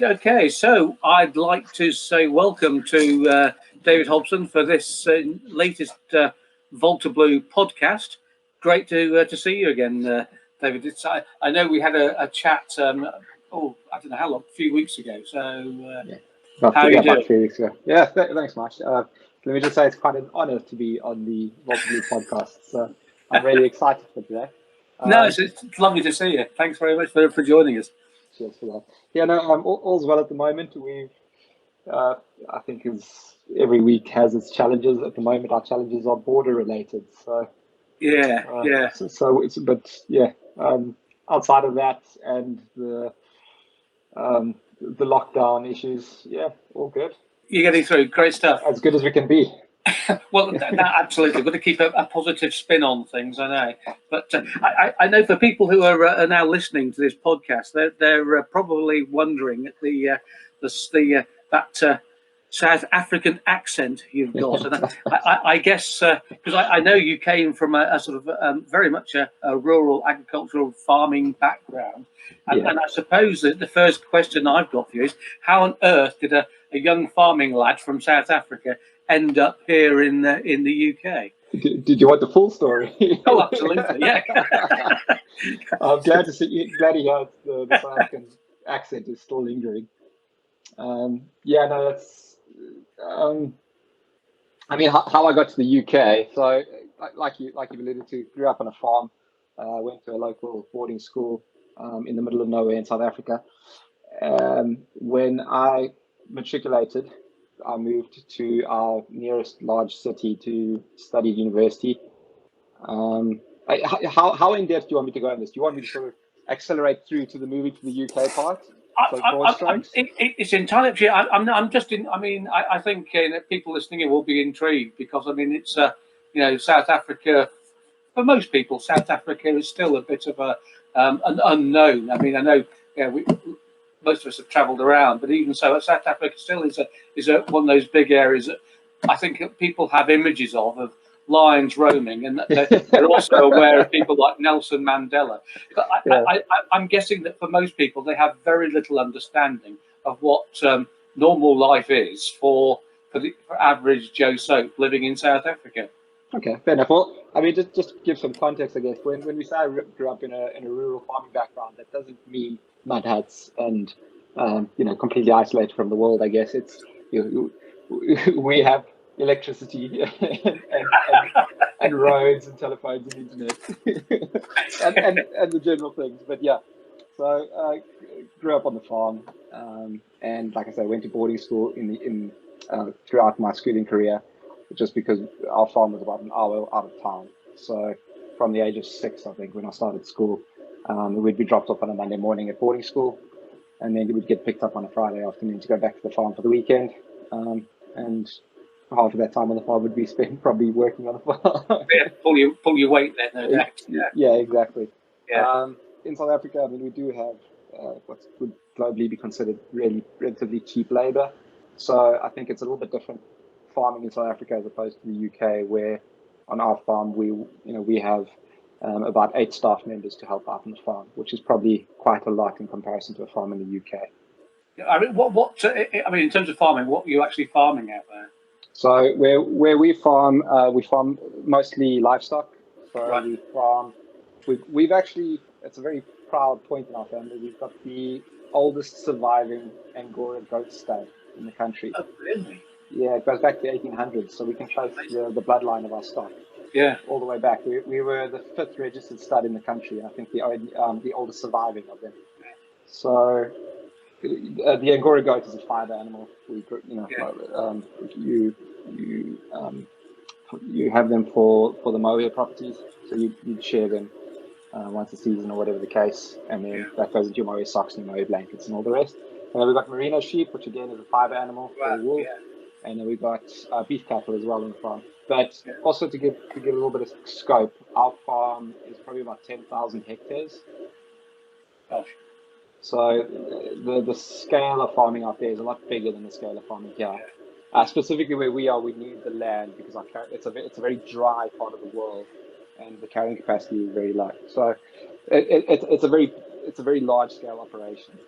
Okay, so I'd like to say welcome to David Hobson for this latest Volta Blue podcast. Great to see you again, David. I know we had a chat. I don't know how long, a few weeks ago. So, how are you doing? About 3 weeks ago. Yeah, thanks, Marsh. Let me just say it's quite an honor to be on the Volta Blue podcast. So I'm really excited for today. No, it's lovely to see you. Thanks very much for joining us. Cheers for that. Yeah, no, all's well at the moment. We've, I think, every week has its challenges. At the moment, our challenges are border related. So yeah. outside of that and the lockdown issues, yeah, all good. You're getting through. Great stuff. As good as we can be. Well, absolutely. We've got to keep a positive spin on things, I know. But I know for people who are now listening to this podcast, they're probably wondering at that South African accent you've got. And I guess because I know you came from a sort of very much a rural agricultural farming background, and I suppose that the first question I've got for you is how on earth did a young farming lad from South Africa end up here in the UK? Did you want the full story? Oh, absolutely, yeah. I'm glad to see you. Glad to hear the South African accent is still lingering. That's. I mean, how I got to the UK. So, like you've alluded to, grew up on a farm. Went to a local boarding school in the middle of nowhere in South Africa. When I matriculated, I moved to our nearest large city to study at university. How in depth do you want me to go on this? Do you want me to sort of accelerate through to the moving to the UK part? It's entirely up to you. I'm just in. I mean, I think people listening will be intrigued because I mean, it's South Africa. For most people, South Africa is still a bit of an unknown. I mean, I know most of us have travelled around, but even so, South Africa still is one of those big areas that I think people have images of lions roaming, and they're also aware of people like Nelson Mandela. But I'm guessing that for most people, they have very little understanding of what normal life is for average Joe Soap living in South Africa. Okay, fair enough. Well, I mean, just to give some context, I guess, when we say I grew up in a rural farming background, that doesn't mean mud huts and completely isolated from the world. I guess it's we have electricity and roads and telephones and internet and the general things. But yeah, so grew up on the farm, and like I said, went to boarding school throughout my schooling career, just because our farm was about an hour out of town. So from the age of 6, I think, when I started school, we'd be dropped off on a Monday morning at boarding school, and then we'd get picked up on a Friday afternoon to go back to the farm for the weekend. And half of that time on the farm would be spent probably working on the farm. Yeah, pull your weight there, no doubt. Yeah, exactly. Yeah. In South Africa, I mean, we do have what would globally be considered really relatively cheap labor. So I think it's a little bit different farming in South Africa as opposed to the UK, where on our farm we have about 8 staff members to help out on the farm, which is probably quite a lot in comparison to a farm in the UK. I mean, in terms of farming, what are you actually farming out there? So where we farm mostly livestock. So right. we farm. We've actually, it's a very proud point in our family. We've got the oldest surviving Angora goat stud in the country. Oh, really? Yeah, it goes back to the 1800s, so we can trace the bloodline of our stock. Yeah, all the way back. We were the 5th registered stud in the country. I think the oldest surviving of them. So the Angora goat is a fiber animal. You have them for the mohair properties, so you'd share them once a season or whatever the case, and then that goes into your mohair socks and your mohair blankets and all the rest. And then we've got merino sheep, which again is a fiber animal for wool. Yeah. And then we've got beef cattle as well on the farm. But also to give a little bit of scope, our farm is probably about 10,000 hectares. Gosh. So the scale of farming out there is a lot bigger than the scale of farming here. Specifically where we are, we need the land because it's a very dry part of the world, and the carrying capacity is very low. So it's a very large scale operation.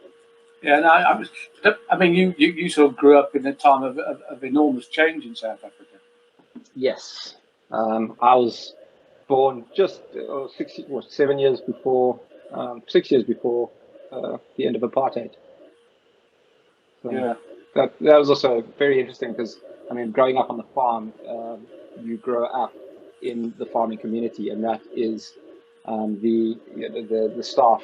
Yeah, no, I mean, you sort of grew up in a time of enormous change in South Africa. Yes. I was born just 7 years before, 6 years before the end of apartheid. So Yeah, that was also very interesting because, I mean, growing up on the farm, you grow up in the farming community, and that is the staff,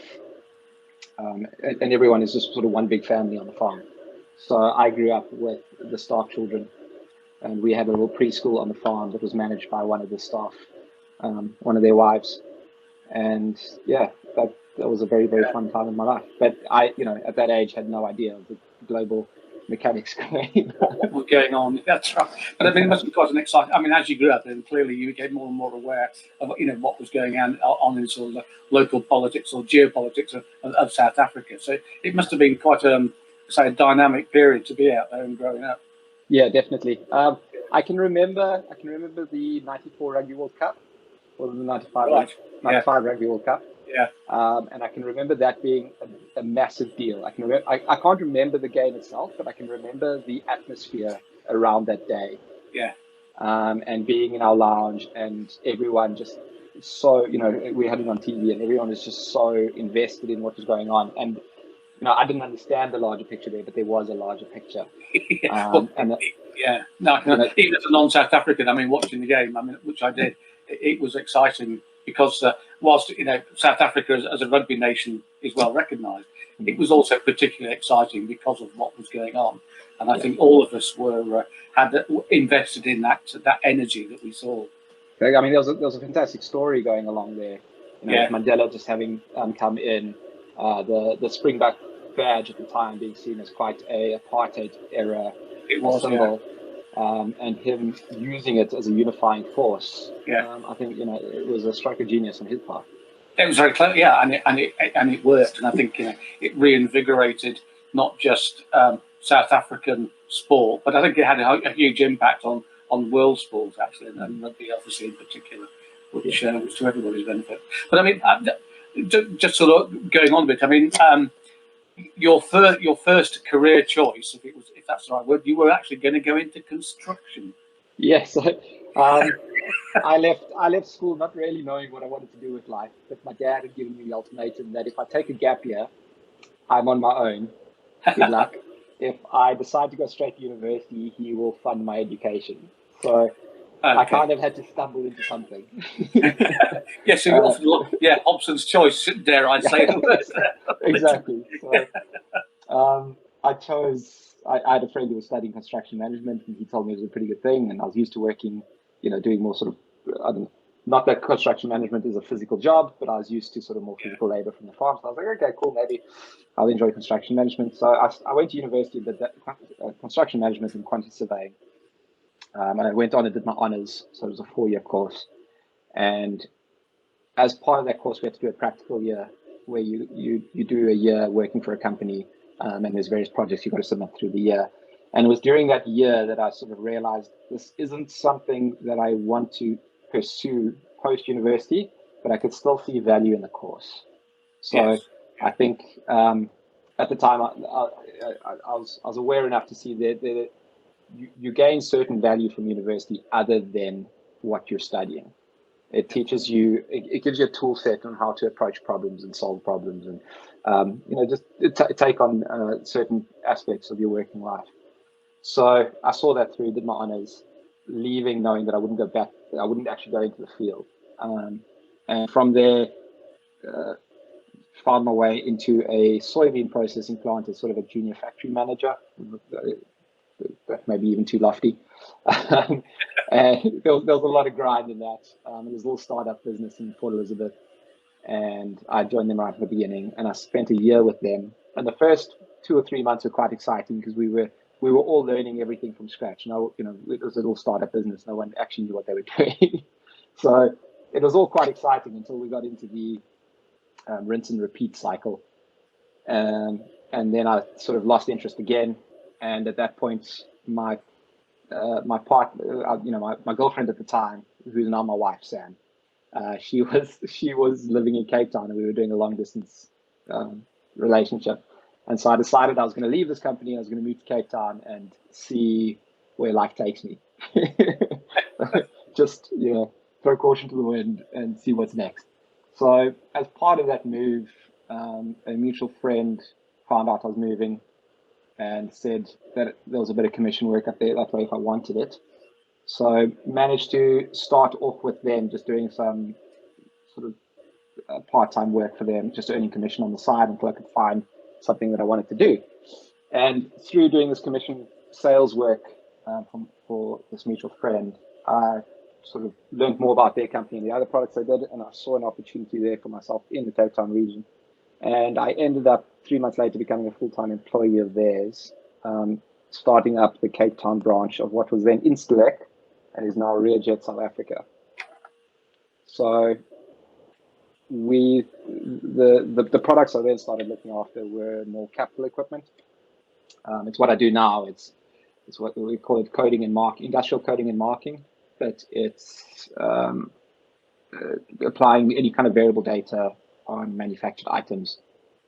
and everyone is just sort of one big family on the farm. So I grew up with the staff children, and we had a little preschool on the farm that was managed by one of the staff, one of their wives, and yeah, that was a very, very yeah. fun time in my life. But at that age, had no idea of the global mechanics going. What was going on? That's right. But I mean, it must be quite an exciting. I mean, as you grew up, then clearly you became more and more aware of what was going on in sort of the local politics or geopolitics of South Africa. So it must have been quite say a dynamic period to be out there and growing up. Yeah, definitely. I can remember. The '94 Rugby World Cup, or the Right. Yeah. '95 Rugby World Cup. Yeah. And I can remember that being a massive deal. I can't remember the game itself, but I can remember the atmosphere around that day. Yeah. And being in our lounge and everyone just so, we had it on TV and everyone was just so invested in what was going on. And, I didn't understand the larger picture there, but there was a larger picture. Yeah. Well, And, yeah. No, even as a non-South African, I mean, watching the game, I mean, which I did, it was exciting because whilst South Africa as a rugby nation is well recognised, it was also particularly exciting because of what was going on, and I think all of us were had invested in that energy that we saw. I mean, there was a fantastic story going along there. With Mandela just having come in, the Springbok badge at the time being seen as quite a apartheid era symbol, and him using it as a unifying force. I think it was a stroke of genius on his part. It was very clever, yeah, and it worked, and I think it reinvigorated not just South African sport, but I think it had a huge impact on world sports actually, and rugby obviously in particular, which was to everybody's benefit. But I mean, just sort of going on a bit, I mean, your first career choice, if that's the right word, you were actually going to go into construction. Yes, I left school not really knowing what I wanted to do with life, but my dad had given me the ultimatum that if I take a gap year, I'm on my own. Good luck. If I decide to go straight to university, he will fund my education. So I kind of had to stumble into something. Yes, Hobson's choice, dare I say the words there. Exactly. So I had a friend who was studying construction management, and he told me it was a pretty good thing. And I was used to working, doing more sort of, not that construction management is a physical job, but I was used to sort of more physical labor from the farm. So I was like, okay, cool, maybe I'll enjoy construction management. So I went to university and did that, construction management and quantity surveying. And I went on and did my honors. So it was a 4-year course. And as part of that course, we had to do a practical year where you do a year working for a company, and there's various projects you've got to submit through the year. And it was during that year that I sort of realized this isn't something that I want to pursue post-university, but I could still see value in the course. So I think at the time I was aware enough to see that you gain certain value from university other than what you're studying. It teaches you, it gives you a tool set on how to approach problems and solve problems, and just take on certain aspects of your working life. So I saw that through, did my honors, leaving knowing that I wouldn't go back, I wouldn't actually go into the field, and from there found my way into a soybean processing plant as sort of a junior factory manager. That may be even too lofty. And there was a lot of grind in that. It was a little startup business in Port Elizabeth, and I joined them right from the beginning. And I spent a year with them. And the first 2 or 3 months were quite exciting because we were all learning everything from scratch. It was a little startup business. No one actually knew what they were doing. So it was all quite exciting until we got into the rinse and repeat cycle. And then I sort of lost interest again. And at that point, my partner, my girlfriend at the time, who's now my wife, Sam, she was living in Cape Town, and we were doing a long distance relationship. And so I decided I was going to leave this company. I was going to move to Cape Town and see where life takes me. Just, throw caution to the wind and see what's next. So as part of that move, a mutual friend found out I was moving and said that there was a bit of commission work up there that way if I wanted it. So managed to start off with them, just doing some sort of part-time work for them, just earning commission on the side until I could find something that I wanted to do. And through doing this commission sales work for this mutual friend, I sort of learned more about their company and the other products they did, and I saw an opportunity there for myself in the Cape Town region. And I ended up 3 months later becoming a full-time employee of theirs, starting up the Cape Town branch of what was then Instalec and is now Rea Jet South Africa. So the products I then started looking after were more capital equipment. It's what I do now. It's what we call it coding and marking, industrial coding and marking, but it's applying any kind of variable data on manufactured items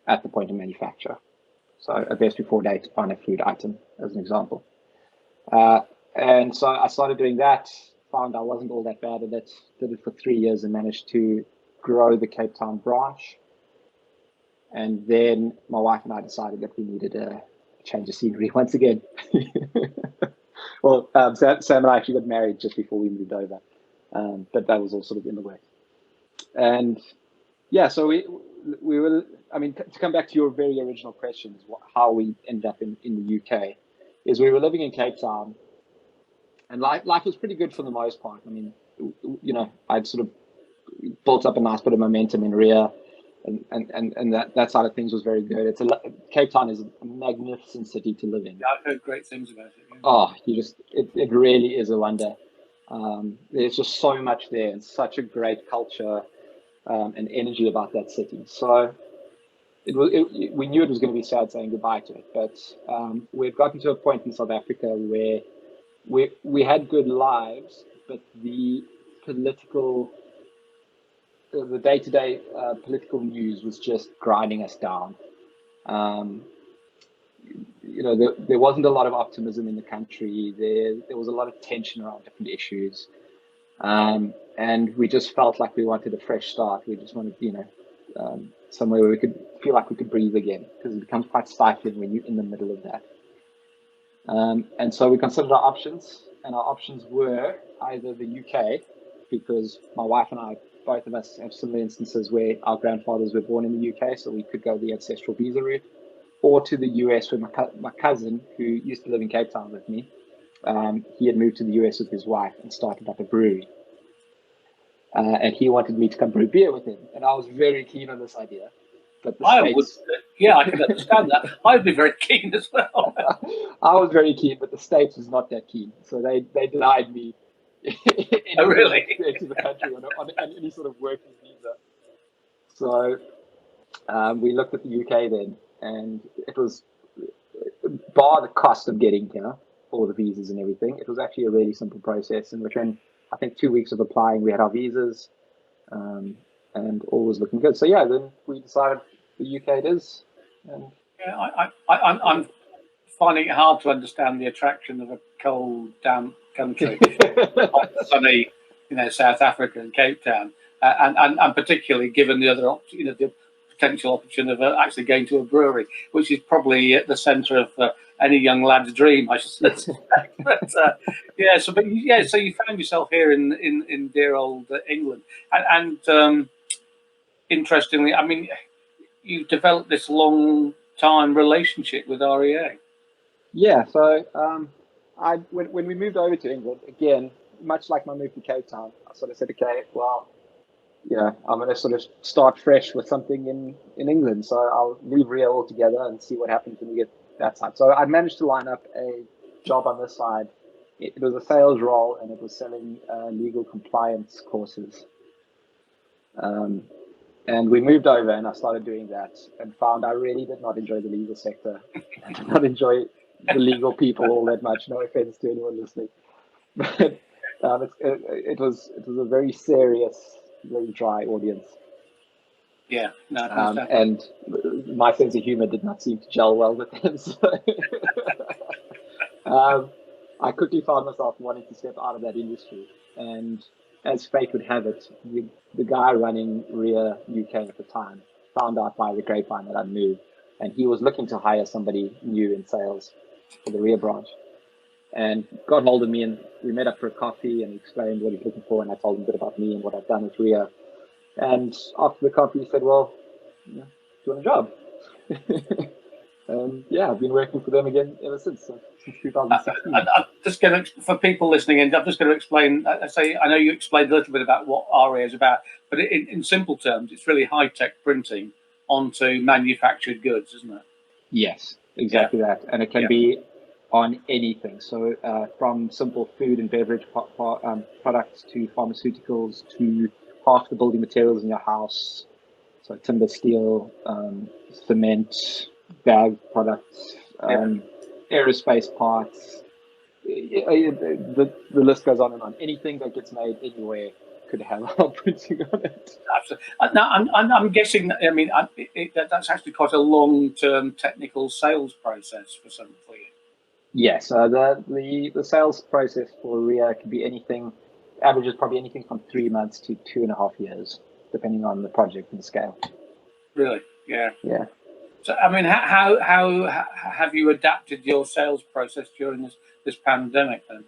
at the point of manufacture. So a best before date on a food item, as an example. And so I started doing that, found I wasn't all that bad at it, did it for 3 years and managed to grow the Cape Town branch. And then my wife and I decided that we needed a change of scenery once again. Well, Sam and I actually got married just before we moved over, but that was all sort of in the way. And yeah, so we were, I mean, to come back to your very original questions, how we ended up in the UK, is we were living in Cape Town, and life was pretty good for the most part. I mean, I'd sort of built up a nice bit of momentum in Rea, and that side of things was very good. Cape Town is a magnificent city to live in. Yeah, I've heard great things about it. Yeah. Oh, it really is a wonder. There's just so much there and such a great culture and energy about that city. So we knew it was going to be sad saying goodbye to it, but we've gotten to a point in South Africa where we had good lives, but the day-to-day political news was just grinding us down. There wasn't a lot of optimism in the country. There was a lot of tension around different issues. And we just felt like we wanted a fresh start. We just wanted, somewhere where we could feel like we could breathe again, because it becomes quite stifling when you're in the middle of that. And so we considered our options, and our options were either the UK, because my wife and I, both of us, have similar instances where our grandfathers were born in the UK, so we could go the ancestral visa route, or to the US, where my cousin, who used to live in Cape Town with me, he had moved to the US with his wife and started up a brewery. And he wanted me to come brew beer with him, and I was very keen on this idea. But I can understand that. I'd be very keen as well. I was very keen, but the States was not that keen, so they denied me really? into the country on any sort of working visa. So we looked at the UK then, and it was, bar the cost of getting here, all the visas and everything, it was actually a really simple process, in within I think 2 weeks of applying we had our visas, and all was looking good. So yeah, then we decided the UK it is. And yeah, I'm finding it hard to understand the attraction of a cold, damp country, like sunny, South Africa and Cape Town, and particularly given the other the potential option of actually going to a brewery, which is probably at the centre of any young lad's dream, I should say. But so you found yourself here in dear old England, and interestingly, I mean, you've developed this long time relationship with REA. Yeah, so when we moved over to England, again, much like my move to Cape Town, I sort of said, okay, well, I'm going to sort of start fresh with something in England. So I'll leave Rea altogether and see what happens when we get that side. So I managed to line up a job on this side. It was a sales role, and it was selling legal compliance courses. And we moved over, and I started doing that, and found I really did not enjoy the legal sector. I did not enjoy the legal people all that much. No offense to anyone listening, but it was a very serious, very dry audience. Yeah, no, and my sense of humor did not seem to gel well with them. So I quickly found myself wanting to step out of that industry. And as fate would have it, the guy running Rea UK at the time found out by the grapevine that I'd moved, and he was looking to hire somebody new in sales for the Rea branch. And got hold of me, and we met up for a coffee and explained what he's looking for, and I told him a bit about me and what I've done with Rea. And after the coffee, he said, "Well, do you want a job?" And yeah, I've been working for them again ever since 2016. I'm just going to, for people listening in, I'm just going to explain. I know you explained a little bit about what RA is about, but in simple terms, it's really high-tech printing onto manufactured goods, isn't it? Yes, exactly that. And it can be on anything. So from simple food and beverage products to pharmaceuticals to half the building materials in your house. So timber, steel, cement, bag products, aerospace parts. The list goes on and on. Anything that gets made anywhere could have our printing on it. Absolutely. Now, I'm guessing that, I mean, that's actually quite a long-term technical sales process for you. Yes, the sales process for Rea can be anything, averages probably anything from 3 months to 2.5 years, depending on the project and the scale. Really? Yeah. Yeah. So, I mean, how have you adapted your sales process during this pandemic then?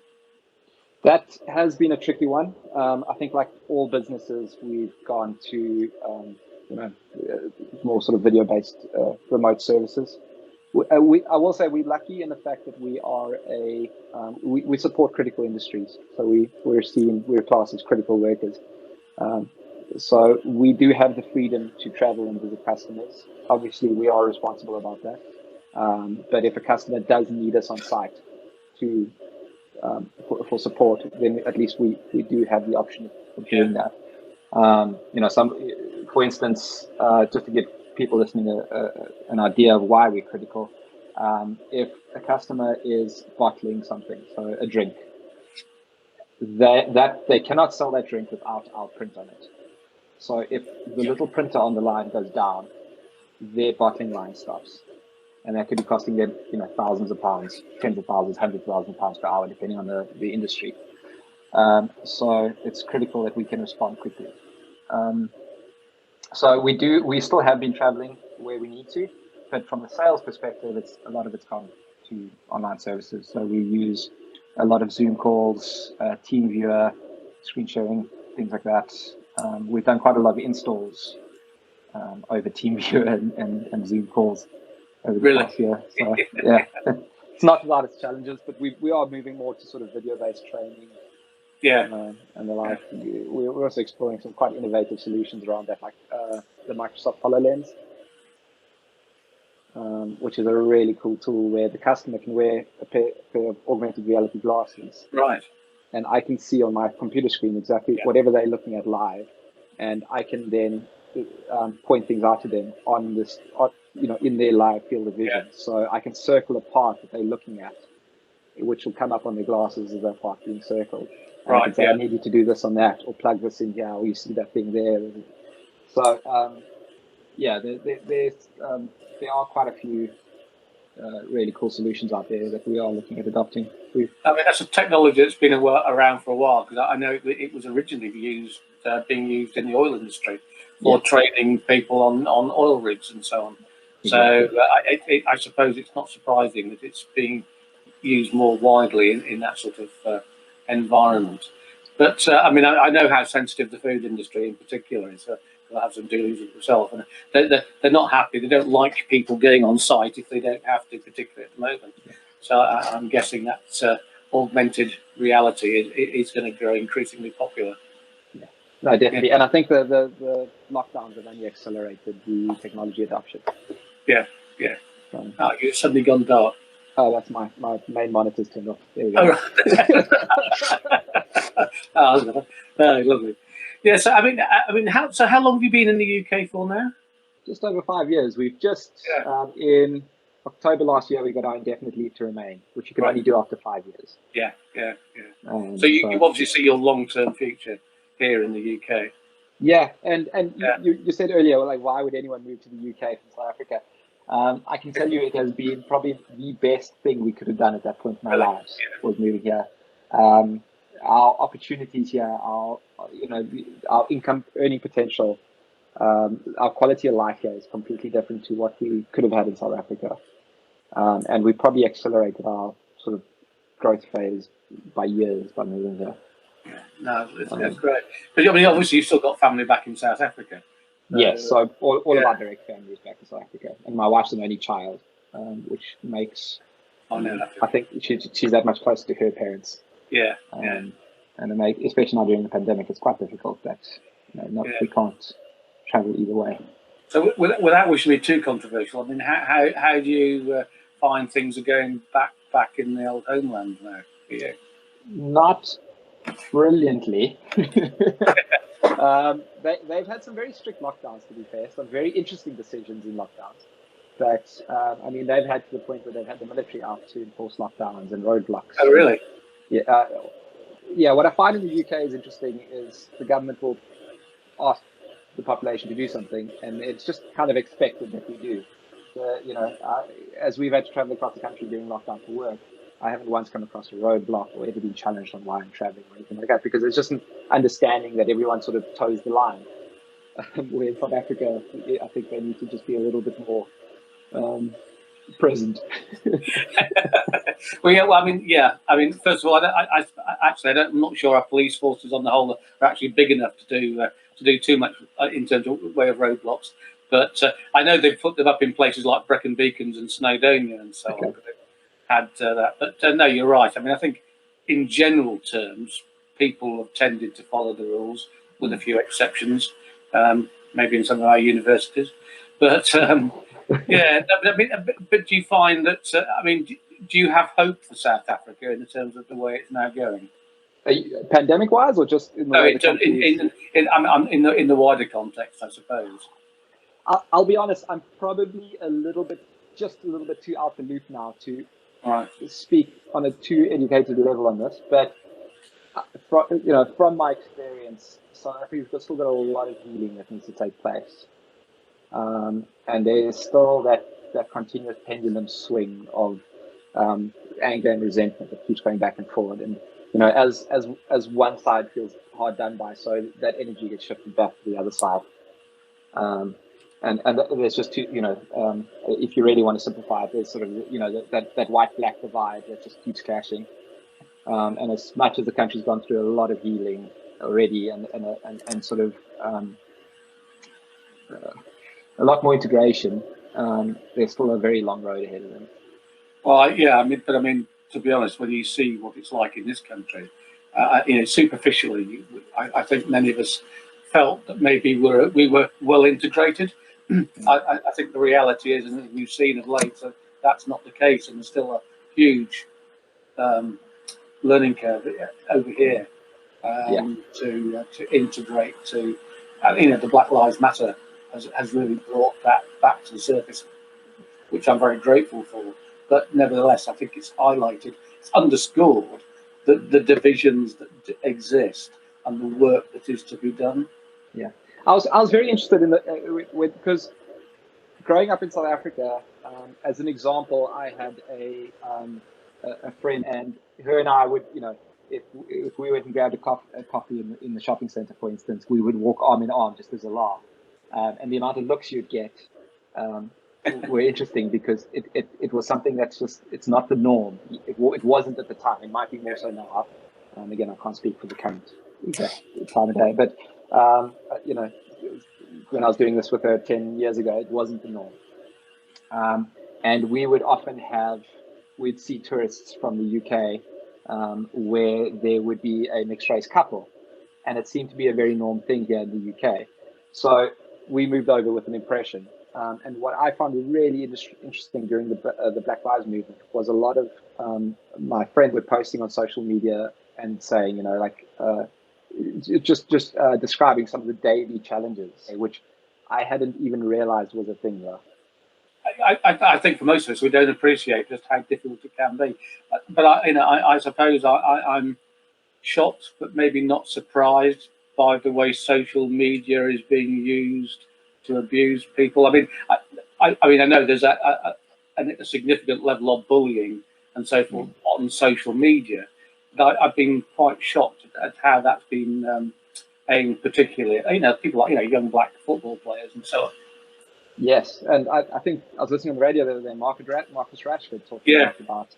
That has been a tricky one. I think, like all businesses, we've gone to more sort of video-based remote services. I will say we're lucky in the fact that we are we support critical industries, so we're classed as critical workers. So we do have the freedom to travel and visit customers. Obviously, we are responsible about that. But if a customer does need us on site for support, then at least we do have the option of doing that. For instance, just to give people listening an idea of why we're critical, if a customer is bottling something, so a drink, they cannot sell that drink without our print on it. So if the little printer on the line goes down, their bottling line stops. And that could be costing them, thousands of pounds, tens of thousands, hundreds of thousands of pounds per hour, depending on the industry. So it's critical that we can respond quickly. So we still have been traveling where we need to, but from a sales perspective, a lot of it's gone to online services. So we use a lot of Zoom calls, TeamViewer, screen sharing, things like that. We've done quite a lot of installs over TeamViewer and Zoom calls over the past year. So yeah, it's not without its challenges, but we are moving more to sort of video-based training. And the like. We're also exploring some quite innovative solutions around that, like the Microsoft HoloLens, which is a really cool tool where the customer can wear a pair of augmented reality glasses. Right. And I can see on my computer screen exactly whatever they're looking at live, and I can then point things out to them on this, in their live field of vision. So I can circle a part that they're looking at, which will come up on their glasses as that part being circled. And I can say, I need you to do this on that, or plug this in here, or you see that thing there. So, there are quite a few really cool solutions out there that we are looking at adopting. I mean, that's a technology that's been around for a while, because I know it was originally being used in the oil industry for training people on oil rigs and so on. Exactly. So I suppose it's not surprising that it's being used more widely in that sort of environment. But I mean, I know how sensitive the food industry in particular is. I have some dealings with myself, and they're not happy. They don't like people going on site if they don't have to, particularly at the moment. So I'm guessing that augmented reality is going to grow increasingly popular. Yeah, no, definitely. And I think the lockdowns have only accelerated the technology adoption. Yeah. You've suddenly gone dark. Oh, that's my main monitor's turned off. There we go. Oh, lovely. Yeah, so I mean, how long have you been in the UK for now? Just over 5 years. We've just in October last year we got our indefinite leave to remain, which you can only do after 5 years. Yeah. So you obviously see your long-term future here in the UK. Yeah, and you said earlier, like, why would anyone move to the UK from South Africa? I can tell you it has been probably the best thing we could have done at that point in our lives, was moving here. Our opportunities here, our income earning potential, our quality of life here is completely different to what we could have had in South Africa. And we probably accelerated our sort of growth phase by years by moving here. Yeah, no, it's great. But I mean, obviously, you've still got family back in South Africa. Yes, so all of our direct family is back in South Africa, and my wife's an only child, which makes I think she's that much closer to her parents. Yeah, and especially now during the pandemic, it's quite difficult that we can't travel either way. So without wishing to be too controversial, I mean, how do you find things are going back in the old homeland now for you? Not brilliantly. They've had some very strict lockdowns, to be fair, some very interesting decisions in lockdowns. But I mean, they've had to the point where they've had the military out to enforce lockdowns and roadblocks. Oh, really? Yeah. What I find in the UK is interesting is the government will ask the population to do something, and it's just kind of expected that we do. As we've had to travel across the country during lockdown for work, I haven't once come across a roadblock or ever been challenged on why I'm traveling or anything like that, because it's just an understanding that everyone sort of toes the line. Where in South Africa, I think they need to just be a little bit more present. Well, I mean, first of all, I'm not sure our police forces on the whole are actually big enough to do too much in terms of way of roadblocks. But I know they've put them up in places like Brecon Beacons and Snowdonia and so on. Had that, but no, you're right. I mean, I think in general terms, people have tended to follow the rules, with a few exceptions, maybe in some of our universities. But yeah, but do you find that? I mean, do you have hope for South Africa in terms of the way it's now going? Pandemic-wise, or just in the in the wider context, I suppose. I'll be honest. I'm probably just a little bit too out the loop now to speak on a too educated level on this. But from my experience, South Africa's still got a lot of healing that needs to take place. And there's still that continuous pendulum swing of anger and resentment that keeps going back and forward. And as one side feels hard done by, so that energy gets shifted back to the other side. And there's just if you really want to simplify it, there's sort of that white-black divide that just keeps clashing. And as much as the country's gone through a lot of healing already, and sort of a lot more integration, there's still a very long road ahead of them. Well, yeah, I mean, to be honest, when you see what it's like in this country, superficially, I think many of us felt that maybe we were well integrated. I think the reality is, and we've seen of late, that that's not the case, and there's still a huge learning curve over here to integrate. The Black Lives Matter has really brought that back to the surface, which I'm very grateful for. But nevertheless, I think it's highlighted, it's underscored the divisions that exist and the work that is to be done. Yeah, I was very interested in because growing up in South Africa, as an example, I had a friend, and her and I would, if we went and grabbed a coffee in the shopping center, for instance, we would walk arm in arm just as a laugh, and the amount of looks you'd get were interesting, because it was something that's just, it's not the norm. It wasn't at the time. It might be more so now. Again, I can't speak for the current exact time of day, but when I was doing this with her 10 years ago, it wasn't the norm. And we would often we'd see tourists from the UK where there would be a mixed race couple, and it seemed to be a very norm thing here in the UK. So we moved over with an impression. And what I found really interesting during the Black Lives movement was a lot of my friends were posting on social media and saying, just describing some of the daily challenges, which I hadn't even realized was a thing there. I think for most of us, we don't appreciate just how difficult it can be. But I suppose I'm shocked, but maybe not surprised by the way social media is being used to abuse people. I mean, I mean, I know there's a significant level of bullying and so forth on social media, but I've been quite shocked at how that's been aimed, particularly, people like young black football players and so on. Yes, and I think I was listening on the radio the other day, Marcus Rashford talking about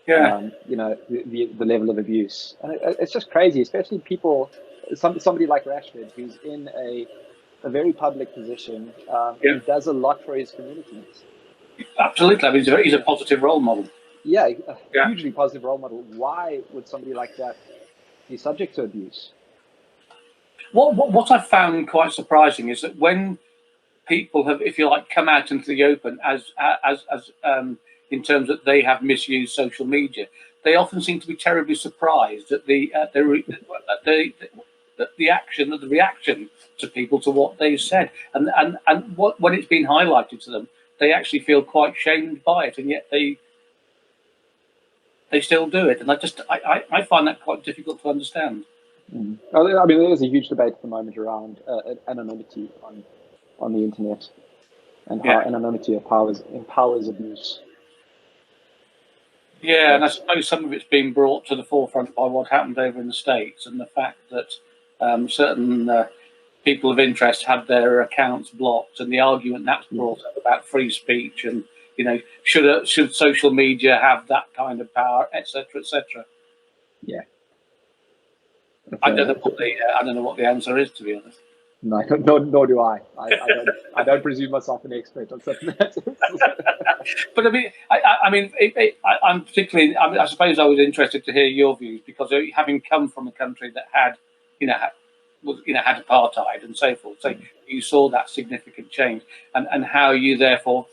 the level of abuse, and it's just crazy, especially somebody like Rashford who's in a very public position, who does a lot for his communities. Absolutely, I mean, he's a positive role model. Yeah, a hugely positive role model. Why would somebody like that be subject to abuse? What I've found quite surprising is that when people have, if you like, come out into the open as in terms that they have misused social media, they often seem to be terribly surprised at the reaction to people to what they've said, and when it's been highlighted to them, they actually feel quite shamed by it, and yet they still do it, and I find that quite difficult to understand. I mean, there's a huge debate at the moment around anonymity on the internet, and how anonymity empowers abuse. Yeah, and I suppose some of it's been brought to the forefront by what happened over in the States, and the fact that certain people of interest had their accounts blocked, and the argument that's brought up about free speech, and should social media have that kind of power, etc., etc. Yeah, I don't know what the answer is, to be honest. No, nor do I. I don't presume myself an expert on certain matters. But I'm particularly. I suppose I was interested to hear your views, because having come from a country that had apartheid and so forth, so you saw that significant change, and how you therefore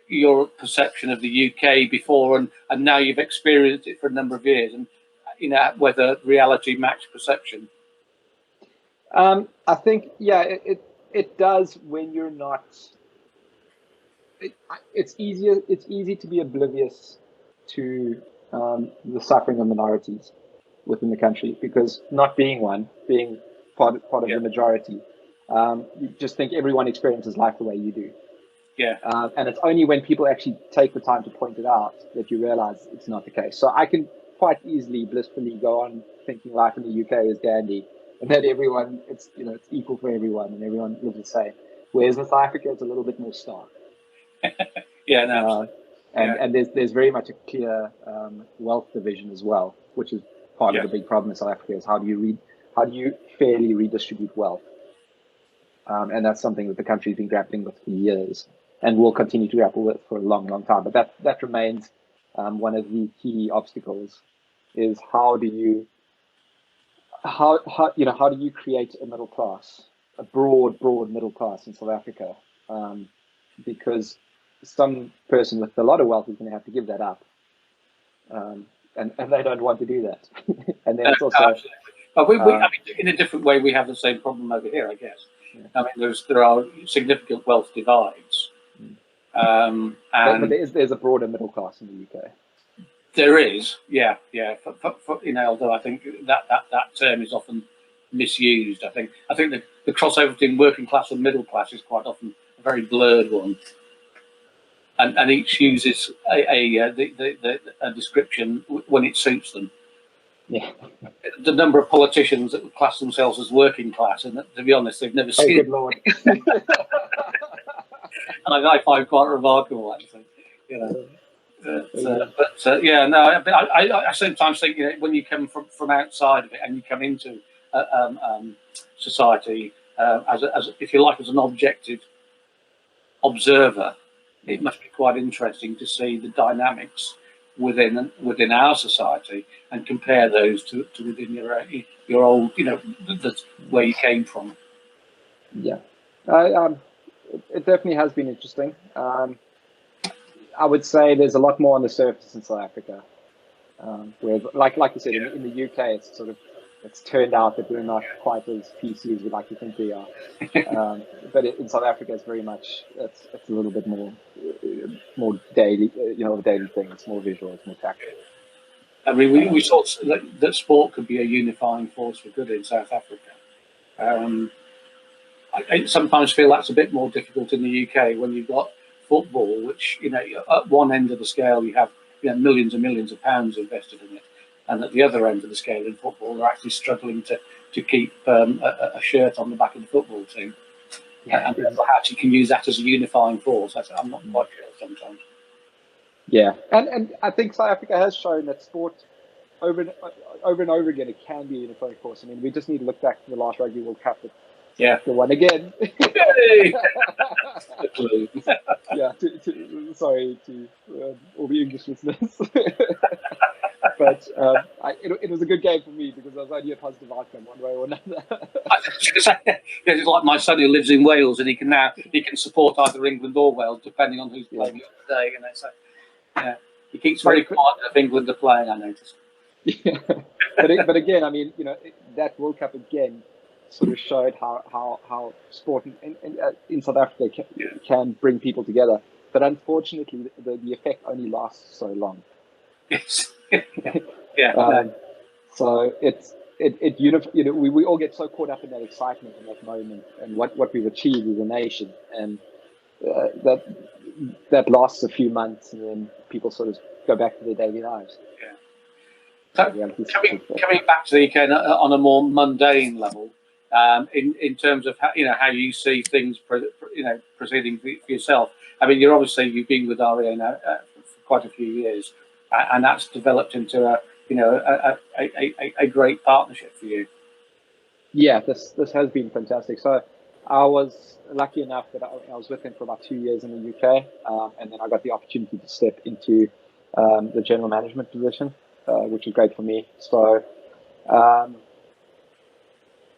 your perception of the UK before and now you've experienced it for a number of years, and whether reality matched perception. I think it does when you're not. It's easy to be oblivious to the suffering of minorities within the country, because not being part of the majority, you just think everyone experiences life the way you do. Yeah. And it's only when people actually take the time to point it out that you realize it's not the case. So I can quite easily, blissfully go on thinking life in the UK is dandy, and that everyone, it's equal for everyone, and everyone lives the same. Whereas in South Africa, it's a little bit more stark. Yeah, no. And there's very much a clear wealth division as well, which is part of the big problem in South Africa, is how do you fairly redistribute wealth? And that's something that the country's been grappling with for years, and will continue to grapple with for a long, long time. But that remains one of the key obstacles, is how do you create a middle class, a broad middle class in South Africa, because some person with a lot of wealth is going to have to give that up, and they don't want to do that. And then it's also, but I mean, in a different way, we have the same problem over here, I guess. I mean, there are significant wealth divides, but there's a broader middle class in the UK. There is, yeah. Although I think that term is often misused. I think the crossover between working class and middle class is quite often a very blurred one, and each uses a description when it suits them. Yeah. The number of politicians that would class themselves as working class, and to be honest, they've never seen. Oh, good Lord. And I find quite remarkable, actually. I sometimes think when you come from outside of it and you come into society as if you like, as an objective observer, it must be quite interesting to see the dynamics within our society and compare those to within your old, where you came from. Yeah, it definitely has been interesting. I would say there's a lot more on the surface in South Africa, where, like you said, in the UK, it's turned out that we're not quite as PC as we like to think we are. But in South Africa, it's very much, it's a little bit more daily, a daily thing. It's more visual, it's more tactile. I mean, we saw that sport could be a unifying force for good in South Africa. I sometimes feel that's a bit more difficult in the UK when you've got football, which, you know, at one end of the scale you have, you know, millions and millions of pounds invested in it, and at the other end of the scale in football, they're actually struggling to keep a shirt on the back of the football team. Yeah, And perhaps you can use that as a unifying force. I'm not quite sure sometimes. Yeah, and I think South Africa has shown that sport over and over again, it can be a unifying force. I mean, we just need to look back to the last Rugby World Cup. Yeah, the one again. Yay! Yeah, sorry to all the English listeners. But it was a good game for me because I was only a positive outcome one way or another. It's like my son who lives in Wales, and he can support either England or Wales depending on who's playing the day. And so, yeah, he keeps very quiet if England are playing, I noticed. Yeah. But again, I mean, you know, that World Cup again sort of showed how sport in South Africa can bring people together. But unfortunately, the effect only lasts so long. Yes. Yeah. So you know, we all get so caught up in that excitement in that moment and what we've achieved as a nation, and that lasts a few months, and then people sort of go back to their daily lives. Yeah. So coming back to the UK on a more mundane level, in terms of how you see things, proceeding for yourself. I mean, you've been with Rea now for quite a few years, and that's developed into a great partnership for you. Yeah, this has been fantastic. So I was lucky enough that I was with him for about 2 years in the UK, and then I got the opportunity to step into the general management position, which was great for me. So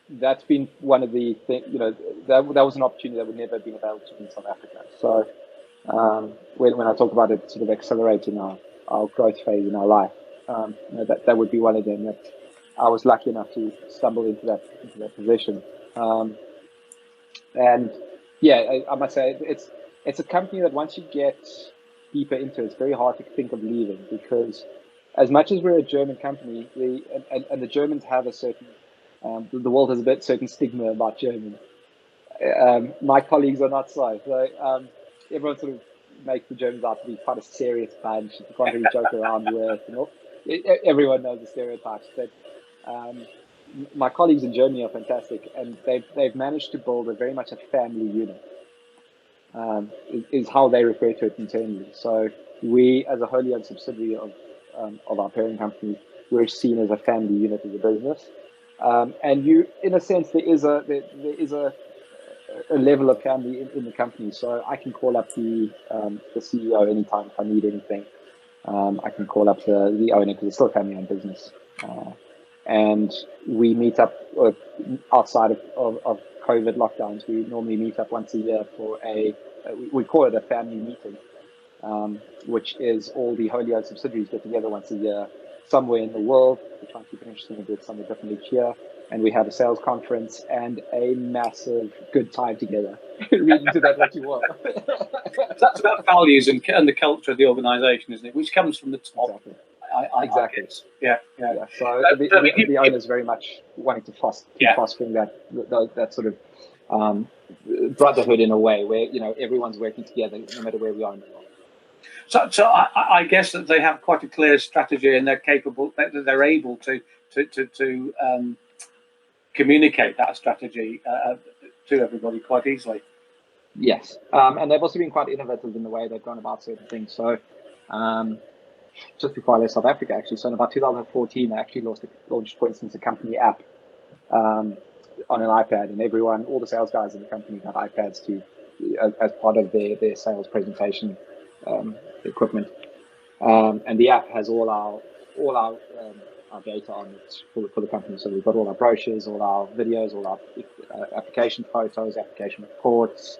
that's been one of the things, you know, that was an opportunity that would never have been available to me in South Africa. So when I talk about it sort of accelerating our growth phase in our life, you know, that would be one of them that I was lucky enough to stumble into that position. And yeah, I must say it's a company that once you get deeper into it, it's very hard to think of leaving, because as much as we're a German company, and the Germans have a certain the world has a certain stigma about Germans. My colleagues are not so. So everyone sort of makes the Germans out to be quite a serious bunch. You can't really joke around with. You know, everyone knows the stereotypes. But my colleagues in Germany are fantastic, and they've managed to build a very much a family unit. Is how they refer to it internally. So we, as a wholly owned subsidiary of our parent company, we're seen as a family unit of the business. And you, in a sense, there is a level of family in the company. So I can call up the CEO anytime if I need anything. I can call up the owner because it's still a family-owned business. And we meet up outside of COVID lockdowns. We normally meet up once a year for we call it a family meeting, which is all the wholly owned subsidiaries get together once a year somewhere in the world. We try and keep it interesting and do it somewhere different each year. And we have a sales conference and a massive good time together. Read into that what you want. That's about values and the culture of the organisation, isn't it? Which comes from the top. Exactly. Exactly. Yeah. So the owner is very much wanting to fostering that sort of brotherhood in a way where, you know, everyone's working together no matter where we are in the world. So I guess that they have quite a clear strategy, and they're capable, that they're able to communicate that strategy to everybody quite easily. Yes, and they've also been quite innovative in the way they've gone about certain things. So just before I left South Africa, actually, so in about 2014, I actually launched, for instance, a company app on an iPad, and all the sales guys in the company had iPads as part of their sales presentation equipment. And the app has all our data on it for the company. So we've got all our brochures, all our videos, all our application photos, application reports,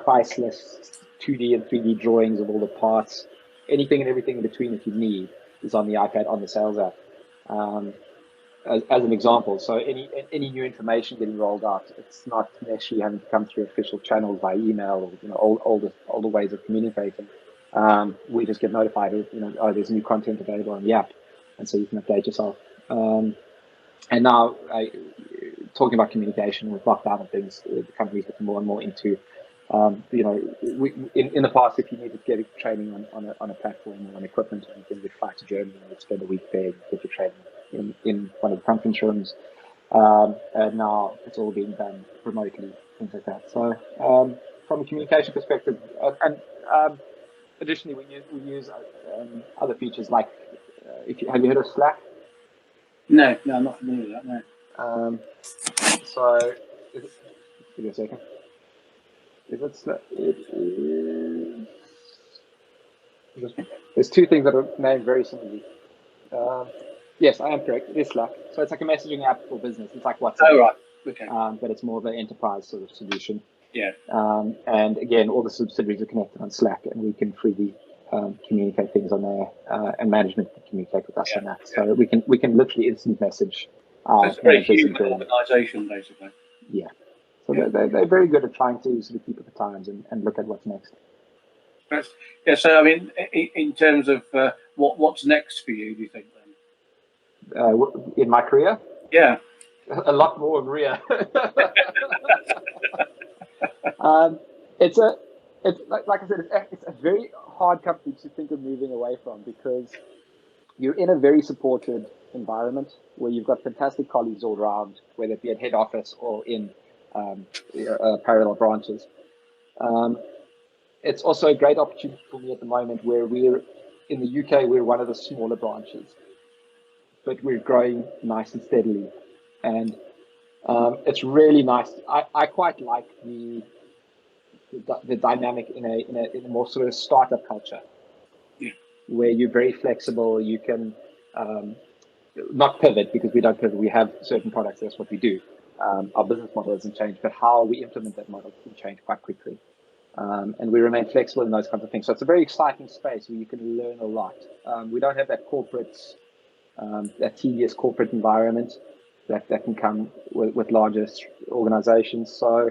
price lists, 2D and 3D drawings of all the parts. Anything and everything in between that you need is on the iPad, on the sales app. As an example, so any new information getting rolled out, it's not necessarily having to come through official channels by email or, you know, all the ways of communicating. We just get notified of, you know, there's new content available on the app, and so you can update yourself. And now, talking about communication with lockdown and things, the company's looking more and more into You know, in the past, if you needed to get training on a platform or on equipment, and then we'd fly to Germany and we'd spend a week there and get your training in one of the conference rooms. And now it's all being done remotely, things like that. So from a communication perspective, additionally, we use other features like, have you heard of Slack? No, I'm not familiar with that. No. So, give me a second. Is it Slack? There's two things that are named very similarly. Yes, I am correct. It is Slack. So it's like a messaging app for business. It's like WhatsApp. Oh, right. Okay. But it's more of an enterprise sort of solution. Yeah. And again, all the subsidiaries are connected on Slack, and we can freely communicate things on there, and management can communicate with us on that. So we can literally instant message. It's a very human organisation, basically. Yeah. So they're very good at trying to sort of keep at the times and look at what's next. Yeah. So I mean, in terms of what's next for you, do you think then? In my career? Yeah. A lot more of Rea. It's like I said, it's a very hard company to think of moving away from, because you're in a very supported environment where you've got fantastic colleagues all around, whether it be at head office or in parallel branches. It's also a great opportunity for me at the moment, where we're in the UK, we're one of the smaller branches, but we're growing nice and steadily. And it's really nice. I quite like the dynamic in a more sort of startup culture, where you're very flexible. You can not pivot, because we don't pivot. We have certain products. That's what we do. Our business model hasn't changed, but how we implement that model can change quite quickly. And we remain flexible in those kinds of things. So it's a very exciting space where you can learn a lot. We don't have that that tedious corporate environment that can come with larger organizations. So,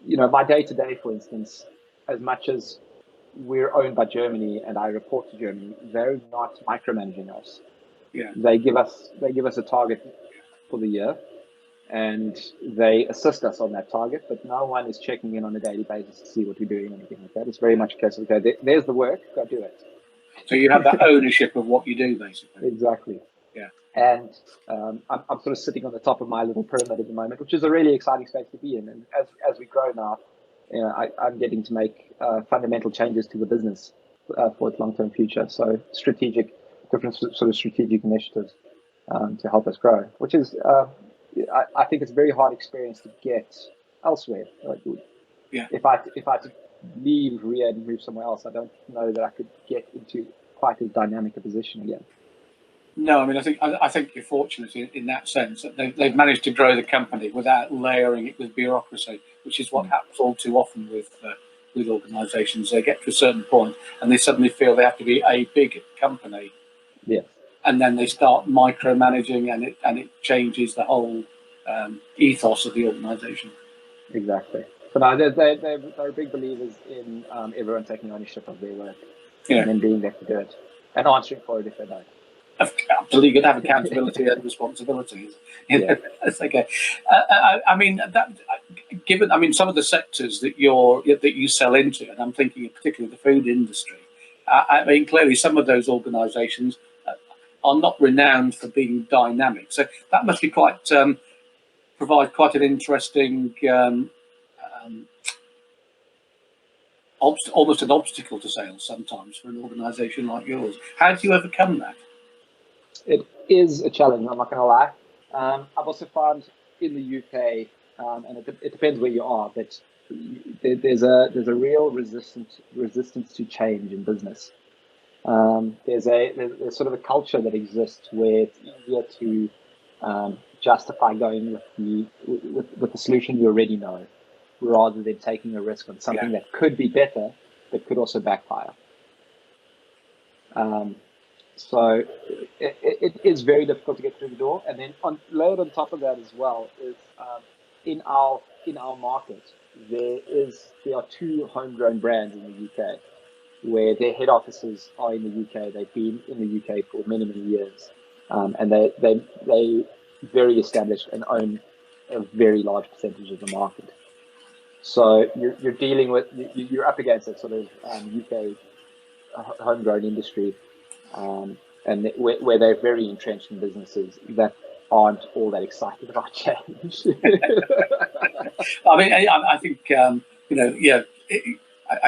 you know, my day-to-day, for instance, as much as we're owned by Germany and I report to Germany, they're not micromanaging us. Yeah. They give us a target for the year, and they assist us on that target, but no one is checking in on a daily basis to see what we're doing or anything like that. It's very much a case of, okay, there's the work, go do it. So you have that ownership of what you do, basically. Exactly. Yeah. And I'm sort of sitting on the top of my little pyramid at the moment, which is a really exciting space to be in. And as we grow now, you know, I'm getting to make fundamental changes to the business for its long-term future. So different sort of strategic initiatives to help us grow, which is, I think it's a very hard experience to get elsewhere. Yeah. If I had to leave Rea and move somewhere else, I don't know that I could get into quite as dynamic a position again. No, I mean, I think you're fortunate in that sense that they've managed to grow the company without layering it with bureaucracy, which is what happens all too often with organisations. They get to a certain point and they suddenly feel they have to be a big company. Yes. And then they start micromanaging, and it changes the whole ethos of the organisation. Exactly. So now they're big believers in everyone taking ownership of their work, and then being there to do it and answering for it if they don't. Absolutely, you could have accountability and responsibilities. Yeah. That's okay. I mean, given, I mean, some of the sectors that you sell into, and I'm thinking particularly the food industry. I mean, clearly, some of those organisations are not renowned for being dynamic. So that must be provide quite an interesting, almost an obstacle to sales sometimes for an organisation like yours. How do you overcome that? It is a challenge, I'm not going to lie. I've also found in the UK, and it depends where you are, but there's a real resistance to change in business. There's sort of a culture that exists where it's easier to justify going with the solution you already know, rather than taking a risk on something that could be better, but could also backfire. So it is very difficult to get through the door. And then layered on top of that as well is in our market, there are two homegrown brands in the UK where their head offices are in the UK. They've been in the UK for many, many years. And they very established and own a very large percentage of the market. So you're dealing with, you're up against that sort of UK homegrown industry, and where they're very entrenched in businesses that aren't all that excited about change. I mean, I think I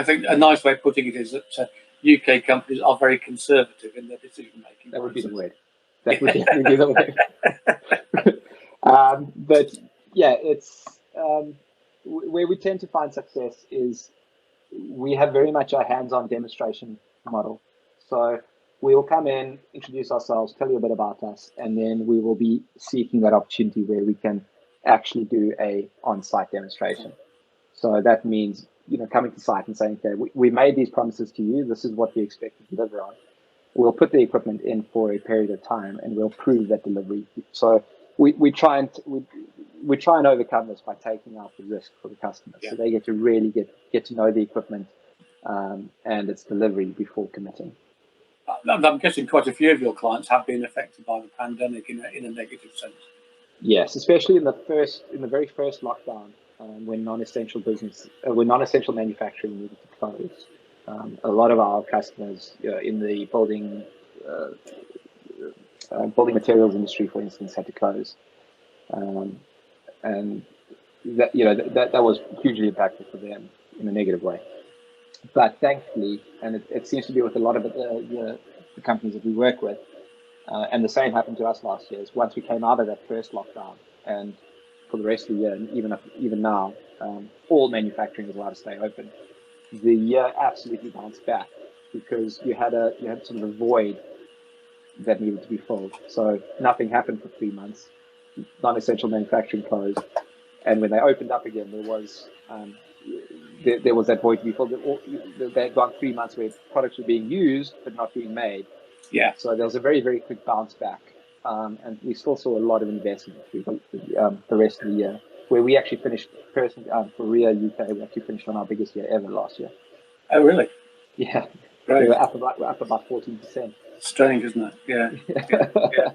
think a nice way of putting it is that UK companies are very conservative in their decision making. That would be the word. That would definitely be the word. But yeah, it's where we tend to find success is we have very much a hands-on demonstration model. So we will come in, introduce ourselves, tell you a bit about us, and then we will be seeking that opportunity where we can actually do a on-site demonstration. So that means, coming to site and saying, okay, we made these promises to you. This is what we expect to deliver on. We'll put the equipment in for a period of time, and we'll prove that delivery. So we try and overcome this by taking out the risk for the customers. Yeah. So they get to really get to know the equipment and its delivery before committing. I'm guessing quite a few of your clients have been affected by the pandemic in a negative sense. Yes, especially in the very first lockdown, when non-essential manufacturing needed to close. A lot of our customers in the building materials industry, for instance, had to close, and that was hugely impactful for them in a negative way. But thankfully, and it seems to be with a lot of the companies that we work with, and the same happened to us last year. Is once we came out of that first lockdown, and for the rest of the year, and even now, all manufacturing is allowed to stay open. The year absolutely bounced back because you had sort of a void that needed to be filled. So nothing happened for 3 months. Non-essential manufacturing closed, and when they opened up again, there was that void to be filled. They had gone 3 months where products were being used but not being made. Yeah. So there was a very, very quick bounce back, and we still saw a lot of investment through the rest of the year, where we actually finished personally for Rea UK. We actually finished on our biggest year ever last year. Oh, really? Yeah. Right. We were up about 14%. Strange, isn't it? Yeah. Yeah.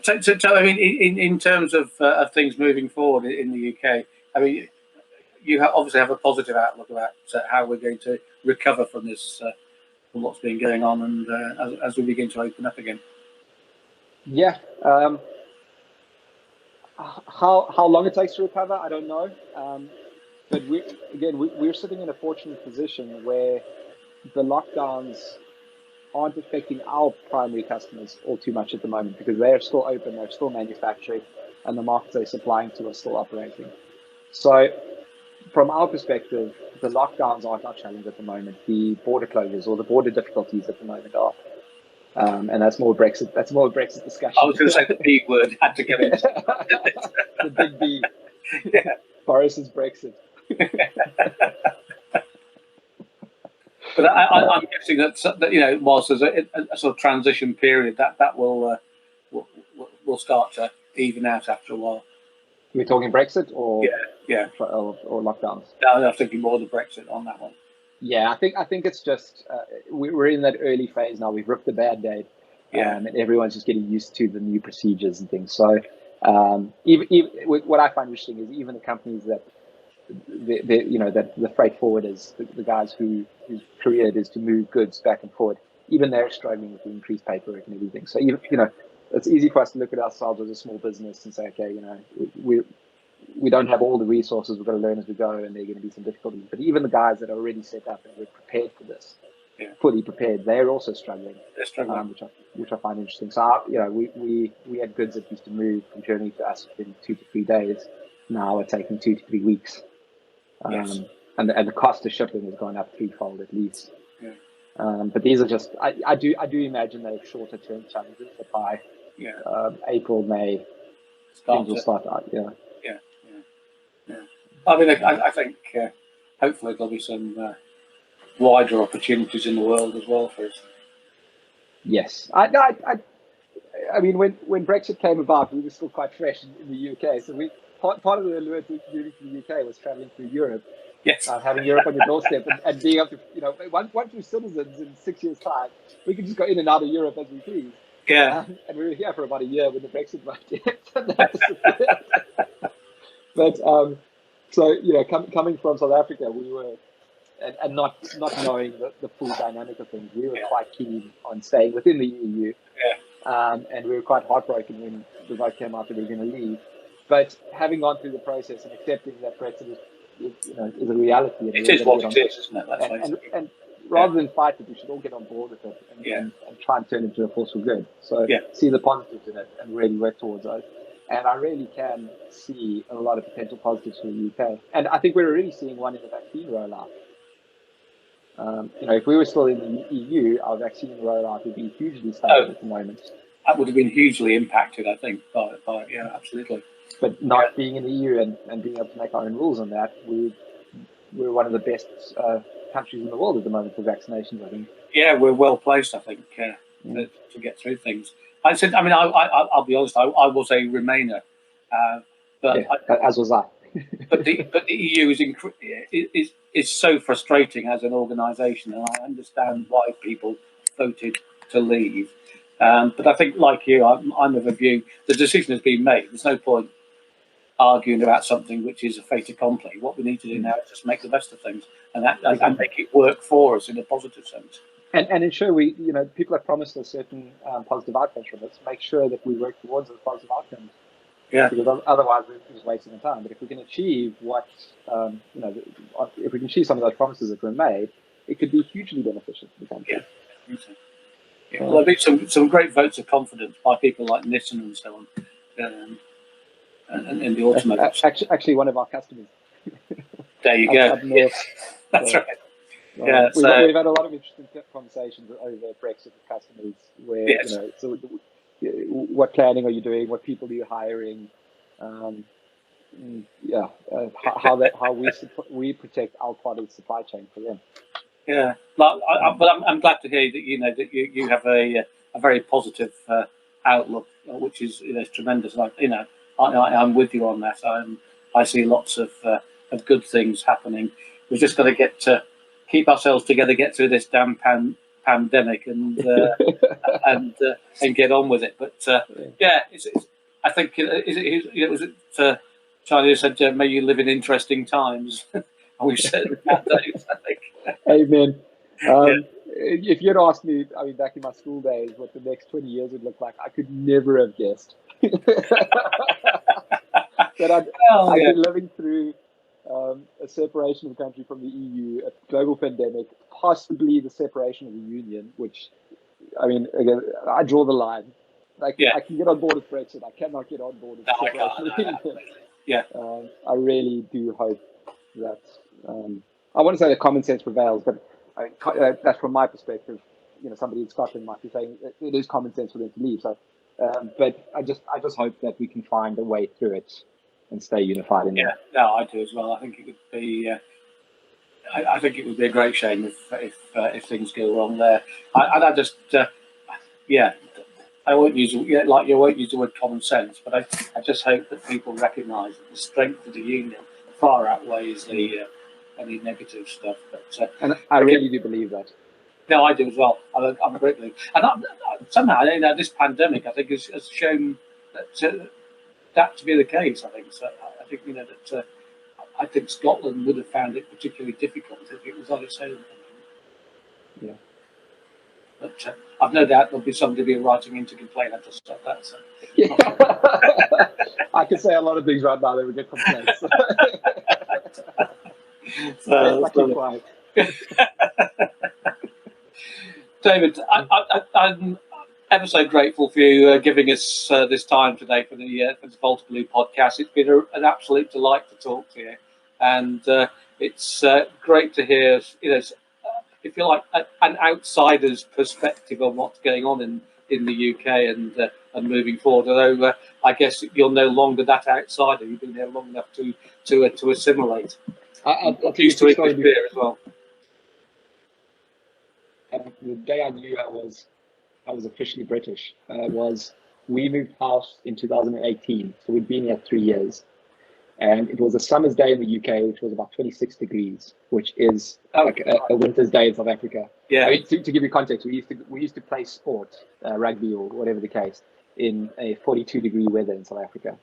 So I mean, in terms of things moving forward in the UK, I mean, you obviously have a positive outlook about how we're going to recover from this, from what's been going on, and as we begin to open up again. Yeah. How long it takes to recover, I don't know. But we're sitting in a fortunate position where the lockdowns aren't affecting our primary customers all too much at the moment because they are still open, they're still manufacturing, and the markets they're supplying to are still operating. So from our perspective, the lockdowns aren't our challenge at the moment. The border closures or the border difficulties at the moment are. And that's more Brexit. That's more Brexit discussion. I was going to say the B word, had to get it. The big B. Yeah. Boris's Brexit. But I'm guessing that whilst there's a sort of transition period, that will start to even out after a while. We're talking Brexit or or lockdowns. No, I'm thinking more the Brexit on that one. Yeah, I think it's just we're in that early phase now. We've ripped the Band-Aid, and everyone's just getting used to the new procedures and things. So even what I find interesting is even the companies that the freight forwarders, the guys whose career it is to move goods back and forth, even they're struggling with the increased paperwork and everything. So even it's easy for us to look at ourselves as a small business and say, okay, we don't have all the resources. We've got to learn as we go, and there are going to be some difficulties. But even the guys that are already set up and we're prepared for this, fully prepared, they're also struggling. They're struggling, which I find interesting. So we had goods that used to move from Germany to us in 2 to 3 days. Now we're taking 2 to 3 weeks. And the cost of shipping has gone up threefold at least. Yeah. But these are just I do imagine they're shorter term challenges that by April, May things will start out. Yeah. I mean, I think hopefully there'll be some wider opportunities in the world as well for us. Yes, I mean, when Brexit came about, we were still quite fresh in the UK. So part of the allure to moving to the UK was traveling through Europe. Yes. Having Europe on your doorstep and being able to, once we're citizens in 6 years' time, we can just go in and out of Europe as we please. Yeah. And we were here for about a year when the Brexit vote hit, and that disappeared. But So, coming from South Africa, we were, and not knowing the full dynamic of things, we were quite keen on staying within the EU. And we were quite heartbroken when the vote came out that we were going to leave. But having gone through the process and accepting that Brexit is a reality, and it is what it is, isn't it? That's and rather than fight it, we should all get on board with it and try and turn it into a force for good. So see the positives in it and really work towards those. And I really can see a lot of potential positives for the UK. And I think we're already seeing one in the vaccine rollout. If we were still in the EU, our vaccine rollout would be hugely stunted at the moment. That would have been hugely impacted, I think, by absolutely. But not being in the EU and being able to make our own rules on that, we're one of the best countries in the world at the moment for vaccinations, I think. Yeah, we're well placed, I think, to get through things. I'll be honest, I was a Remainer, but as was I. but the EU is so frustrating as an organisation, and I understand why people voted to leave. But I think, like you, I'm of a view the decision has been made. There's no point arguing about something which is a fait accompli. What we need to do now is just make the best of things and make it work for us in a positive sense. And ensure people have promised us certain positive outcomes from it. Make sure that we work towards those positive outcomes. Yeah. Because otherwise we're just wasting the time. But if we can achieve if we can achieve some of those promises that were made, it could be hugely beneficial to the country. Yeah, I think so. Yeah. Well, there've been some great votes of confidence by people like Nissen and so on, and in the automotive. Actually, one of our customers. There you go. Up north. That's right. We've had a lot of interesting conversations over Brexit with customers where, so what planning are you doing? What people are you hiring? How we protect our part of the supply chain for them. Yeah, but I'm glad to hear that that you have a very positive outlook, which is tremendous. I'm with you on that. I see lots of good things happening. We've just got to get to keep ourselves together, get through this damn pandemic, and get on with it. But I think was it Charlie who said, "May you live in interesting times." And we certainly have those, I think. Amen. If you'd asked me, back in my school days, what the next 20 years would look like, I could never have guessed. That I'd be living through a separation of the country from the EU, a global pandemic, possibly the separation of the Union, which, again, I draw the line. I can get on board with Brexit. I cannot get on board with the separation of the Union. Yeah. I really do hope that, I want to say that common sense prevails, but that's from my perspective. Somebody in Scotland might be saying it is common sense for them to leave. So, but I just hope that we can find a way through it and stay unified in there. No, I do as well. I think it would be. I think it would be a great shame if things go wrong there. I won't use like you won't use the word common sense, but I just hope that people recognise that the strength of the union far outweighs any negative stuff. But and I really do believe that. No, I do as well. I'm a great believer, and somehow this pandemic I think has shown that to be the case. I think so. I think that I think Scotland would have found it particularly difficult if it was on its own. Yeah. But I've no doubt there'll be somebody writing in to complain. I've just said that. So. Yeah. I could say a lot of things right now that would get complaints. So, David, I'm ever so grateful for you giving us this time today for the Volta Blue podcast. It's been an absolute delight to talk to you, and it's great to hear, if you like, an outsider's perspective on what's going on in the UK and moving forward. Although I guess you're no longer that outsider. You've been there long enough to assimilate. I'll used to English beer as well. The day I knew I was officially British was we moved house in 2018, so we'd been here 3 years, and it was a summer's day in the UK, which was about 26 degrees, which is like a winter's day in South Africa. Yeah. To give you context, we used to play sport, rugby or whatever the case, in a 42-degree weather in South Africa.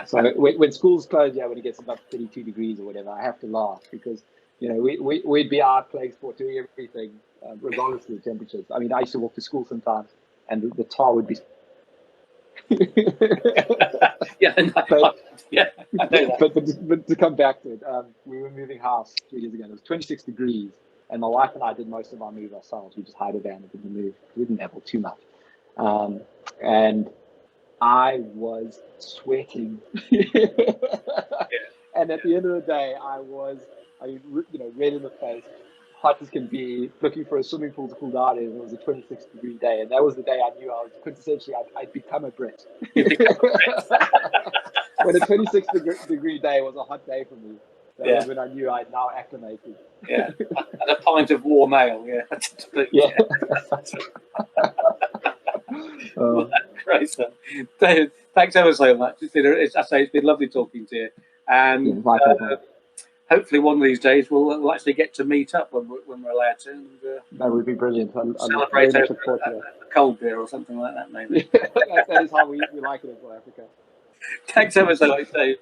So when schools close, yeah, when it gets above 32 degrees or whatever, I have to laugh because, you know, we'd be out playing sport, doing everything, regardless of the temperatures. I mean, I used to walk to school sometimes, and the tar would be. Yeah, but yeah, I know that. but to come back to it, we were moving house 3 years ago. It was 26 degrees, and my wife and I did most of our move ourselves. We just hired a van and didn't move. We didn't travel too much, and I was sweating. And at the end of the day, you know, red in the face, hot as can be, looking for a swimming pool to cool down in. It was a 26-degree day, and that was the day I knew I was quintessentially I'd become a Brit. When a 26-degree day was a hot day for me, that was when I knew I'd now acclimated. Yeah, and a pint of warm ale. Yeah, yeah. Well, great stuff. David, thanks ever so much. It's been lovely talking to you, and hopefully one of these days we'll actually get to meet up when we're allowed to. And, that would be brilliant. Celebrate a cold beer or something like that, maybe. That is how we like it in South Africa. Thanks ever so much, Dave.